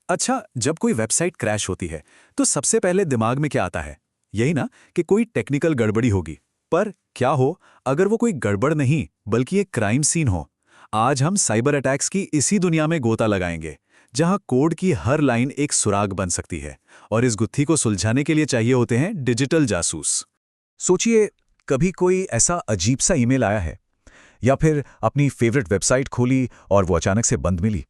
अच्छा, जब कोई वेबसाइट क्रैश होती है तो सबसे पहले दिमाग में क्या आता है? यही ना कि कोई टेक्निकल गड़बड़ी होगी। पर क्या हो अगर वो कोई गड़बड़ नहीं बल्कि एक क्राइम सीन हो? आज हम साइबर अटैक्स की इसी दुनिया में गोता लगाएंगे, जहां कोड की हर लाइन एक सुराग बन सकती है और इस गुत्थी को सुलझाने के लिए चाहिए होते हैं डिजिटल जासूस। सोचिए, कभी कोई ऐसा अजीब सा ईमेल आया है या फिर अपनी फेवरेट वेबसाइट खोली और वो अचानक से बंद मिली।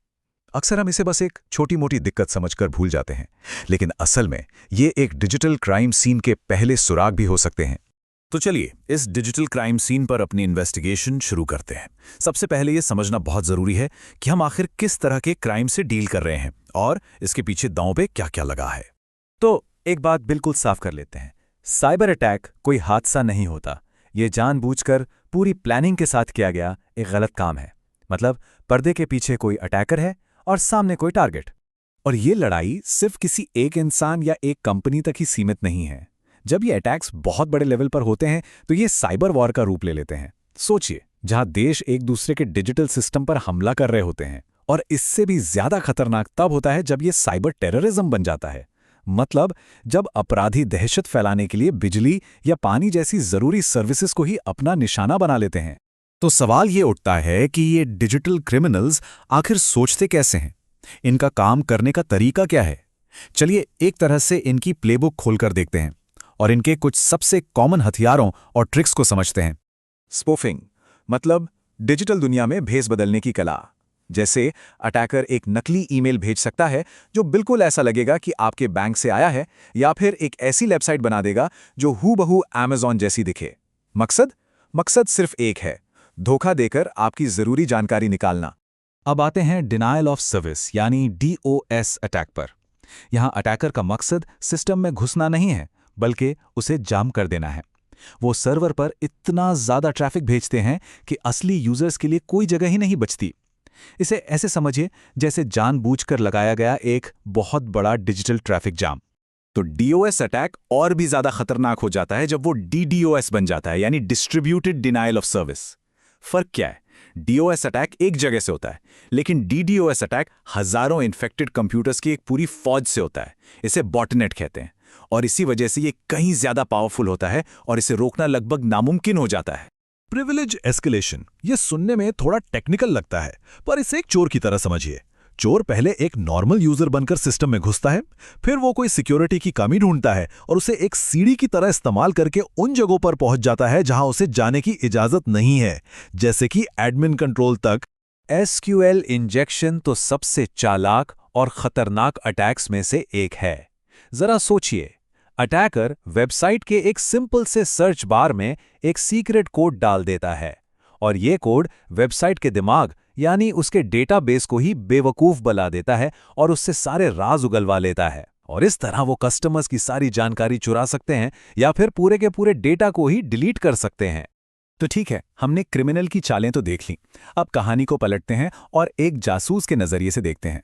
अक्सर हम इसे बस एक छोटी मोटी दिक्कत समझकर भूल जाते हैं, लेकिन असल में ये एक डिजिटल क्राइम सीन के पहले सुराग भी हो सकते हैं। तो चलिए इस डिजिटल क्राइम सीन पर अपनी इन्वेस्टिगेशन शुरू करते हैं। सबसे पहले ये समझना बहुत जरूरी है कि हम आखिर किस तरह के क्राइम से डील कर रहे हैं और इसके पीछे दांव पे क्या-क्या लगा है। तो एक बात बिल्कुल साफ कर लेते हैं, साइबर अटैक कोई हादसा नहीं होता। ये जानबूझकर पूरी प्लानिंग के साथ किया गया एक गलत काम है। मतलब पर्दे के पीछे कोई अटैकर है और सामने कोई टारगेट। और ये लड़ाई सिर्फ किसी एक इंसान या एक कंपनी तक ही सीमित नहीं है। जब ये अटैक्स बहुत बड़े लेवल पर होते हैं तो ये साइबर वॉर का रूप ले लेते हैं। सोचिए, जहां देश एक दूसरे के डिजिटल सिस्टम पर हमला कर रहे होते हैं। और इससे भी ज्यादा खतरनाक तब होता है जब ये साइबर टेररिज्म बन जाता है। मतलब जब अपराधी दहशत फैलाने के लिए बिजली या पानी जैसी जरूरी सर्विसेज को ही अपना निशाना बना लेते हैं। तो सवाल ये उठता है कि ये डिजिटल क्रिमिनल्स आखिर सोचते कैसे हैं? इनका काम करने का तरीका क्या है? चलिए एक तरह से इनकी प्लेबुक खोलकर देखते हैं और इनके कुछ सबसे कॉमन हथियारों और ट्रिक्स को समझते हैं। स्पूफिंग मतलब डिजिटल दुनिया में भेस बदलने की कला। जैसे अटैकर एक नकली ईमेल भेज सकता है जो बिल्कुल ऐसा लगेगा कि आपके बैंक से आया है, या फिर एक ऐसी वेबसाइट बना देगा जो हूबहू अमेज़न जैसी दिखे। मकसद सिर्फ एक है, धोखा देकर आपकी जरूरी जानकारी निकालना। अब आते हैं डिनायल ऑफ सर्विस यानी DOS अटैक पर। यहां अटैकर का मकसद सिस्टम में घुसना नहीं है, बल्कि उसे जाम कर देना है। वो सर्वर पर इतना ज्यादा ट्रैफिक भेजते हैं कि असली यूजर्स के लिए कोई जगह ही नहीं बचती। इसे ऐसे समझिए जैसे जानबूझकर लगाया गया एक बहुत बड़ा डिजिटल ट्रैफिक जाम। तो DOS अटैक और भी ज्यादा खतरनाक हो जाता है जब वो DDoS बन जाता है, यानी डिस्ट्रीब्यूटेड डिनायल ऑफ सर्विस। फर्क क्या है? DOS अटैक एक जगह से होता है, लेकिन DDoS अटैक हजारों इन्फेक्टेड कंप्यूटर्स की एक पूरी फौज से होता है। इसे बॉटनेट कहते हैं और इसी वजह से ये कहीं ज्यादा पावरफुल होता है और इसे रोकना लगभग नामुमकिन हो जाता है। प्रिविलेज एस्केलेशन, ये सुनने में थोड़ा टेक्निकल लगता है, पर इसे एक चोर की तरह समझिए। चोर पहले एक नॉर्मल यूजर बनकर सिस्टम में घुसता है, फिर वो कोई सिक्योरिटी की कमी ढूंढता है और उसे एक सीढ़ी की तरह इस्तेमाल करके उन जगहों पर पहुंच जाता है जहां उसे जाने की इजाजत नहीं है, जैसे कि एडमिन कंट्रोल तक। SQL इंजेक्शन तो सबसे चालाक और खतरनाक अटैक्स में से एक है। जरा सोचिए, अटैकर वेबसाइट के एक सिंपल से सर्च बार में एक सीक्रेट कोड डाल देता है और ये कोड वेबसाइट के दिमाग यानी उसके डेटाबेस को ही बेवकूफ बना देता है और उससे सारे राज उगलवा लेता है। और इस तरह वो कस्टमर्स की सारी जानकारी चुरा सकते हैं या फिर पूरे के पूरे डेटा को ही डिलीट कर सकते हैं। तो ठीक है, हमने क्रिमिनल की चालें तो देख लीं। अब कहानी को पलटते हैं और एक जासूस के नजरिए से देखते हैं।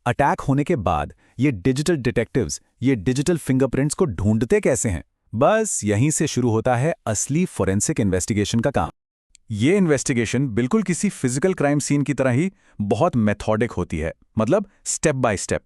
अटैक होने के बाद ये डिजिटल डिटेक्टिव्स ये डिजिटल फिंगरप्रिंट्स को ढूंढते कैसे हैं? बस यहीं से शुरू होता है असली फोरेंसिक इन्वेस्टिगेशन का काम। ये इन्वेस्टिगेशन बिल्कुल किसी फिजिकल क्राइम सीन की तरह ही बहुत मेथोडिक होती है, मतलब स्टेप बाय स्टेप।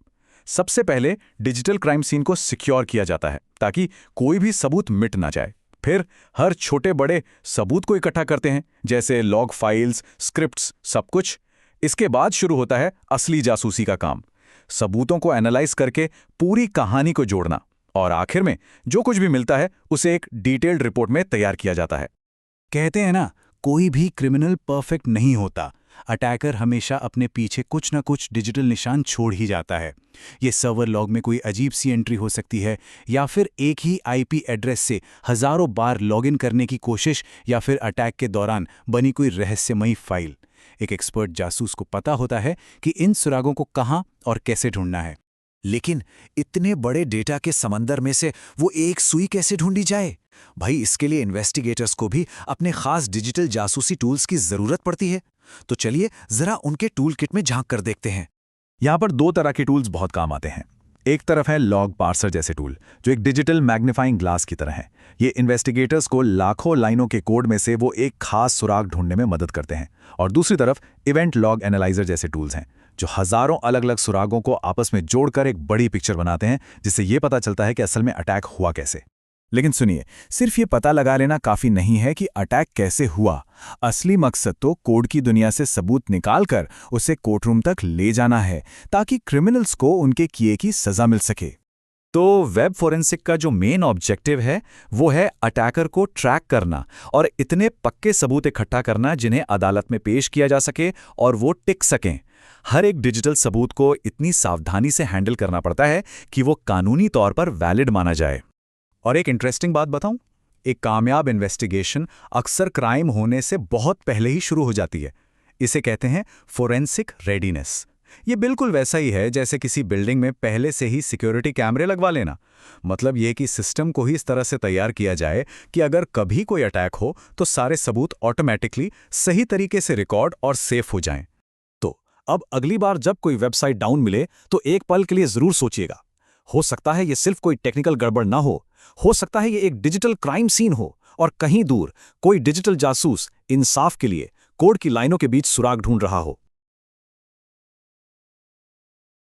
सबसे पहले डिजिटल क्राइम सीन को सिक्योर किया जाता है ताकि कोई भी सबूत मिट ना जाए। फिर हर छोटे बड़े सबूत को इकट्ठा करते हैं, जैसे लॉग फाइल्स, स्क्रिप्ट्स, सब कुछ। इसके बाद शुरू होता है असली जासूसी का काम, सबूतों को एनालाइज करके पूरी कहानी को जोड़ना और आखिर में जो कुछ भी मिलता है उसे एक डिटेल्ड रिपोर्ट में तैयार किया जाता है। कहते हैं ना, कोई भी क्रिमिनल परफेक्ट नहीं होता। अटैकर हमेशा अपने पीछे कुछ ना कुछ डिजिटल निशान छोड़ ही जाता है। ये सर्वर लॉग में कोई अजीब सी एंट्री हो सकती है, या फिर एक ही IP एड्रेस से हजारों बार लॉगिन करने की कोशिश, या फिर अटैक के दौरान बनी कोई रहस्यमयी फाइल। एक एक्सपर्ट जासूस को पता होता है कि इन सुरागों को कहां और कैसे ढूंढना है। लेकिन इतने बड़े डेटा के समंदर में से वो एक सुई कैसे ढूंढी जाए? भाई, इसके लिए इन्वेस्टिगेटर्स को भी अपने खास डिजिटल जासूसी टूल्स की जरूरत पड़ती है। तो चलिए जरा उनके टूल किट में झांक कर देखते हैं। यहां पर दो तरह के टूल्स बहुत काम आते हैं। एक तरफ है लॉग पार्सर जैसे टूल, जो एक डिजिटल मैग्नीफाइंग ग्लास की तरह है। ये इन्वेस्टिगेटर्स को लाखों लाइनों के कोड में से वो एक खास सुराग ढूंढने में मदद करते हैं। और दूसरी तरफ इवेंट लॉग एनालाइजर जैसे टूल्स हैं, जो हजारों अलग अलग सुरागों को आपस में जोड़कर एक बड़ी पिक्चर बनाते हैं, जिससे ये पता चलता है कि असल में अटैक हुआ कैसे। लेकिन सुनिए, सिर्फ ये पता लगा लेना काफी नहीं है कि अटैक कैसे हुआ। असली मकसद तो कोड की दुनिया से सबूत निकालकर उसे कोर्टरूम तक ले जाना है, ताकि क्रिमिनल्स को उनके किए की सजा मिल सके। तो वेब फोरेंसिक का जो मेन ऑब्जेक्टिव है वो है अटैकर को ट्रैक करना और इतने पक्के सबूत इकट्ठा करना जिन्हें अदालत में पेश किया जा सके और वो टिक सकें। हर एक डिजिटल सबूत को इतनी सावधानी से हैंडल करना पड़ता है कि वो कानूनी तौर पर वैलिड माना जाए। और एक इंटरेस्टिंग बात बताऊं, एक कामयाब इन्वेस्टिगेशन अक्सर क्राइम होने से बहुत पहले ही शुरू हो जाती है। इसे कहते हैं फोरेंसिक रेडीनेस। ये बिल्कुल वैसा ही है जैसे किसी बिल्डिंग में पहले से ही सिक्योरिटी कैमरे लगवा लेना। मतलब ये कि सिस्टम को ही इस तरह से तैयार किया जाए कि अगर कभी कोई अटैक हो तो सारे सबूत ऑटोमेटिकली सही तरीके से रिकॉर्ड और सेफ हो जाएं। तो अब अगली बार जब कोई वेबसाइट डाउन मिले तो एक पल के लिए जरूर सोचिएगा, हो सकता है ये सिर्फ कोई टेक्निकल गड़बड़ ना हो सकता है ये एक डिजिटल क्राइम सीन हो, और कहीं दूर कोई डिजिटल जासूस इंसाफ के लिए कोड की लाइनों के बीच सुराग ढूंढ रहा हो।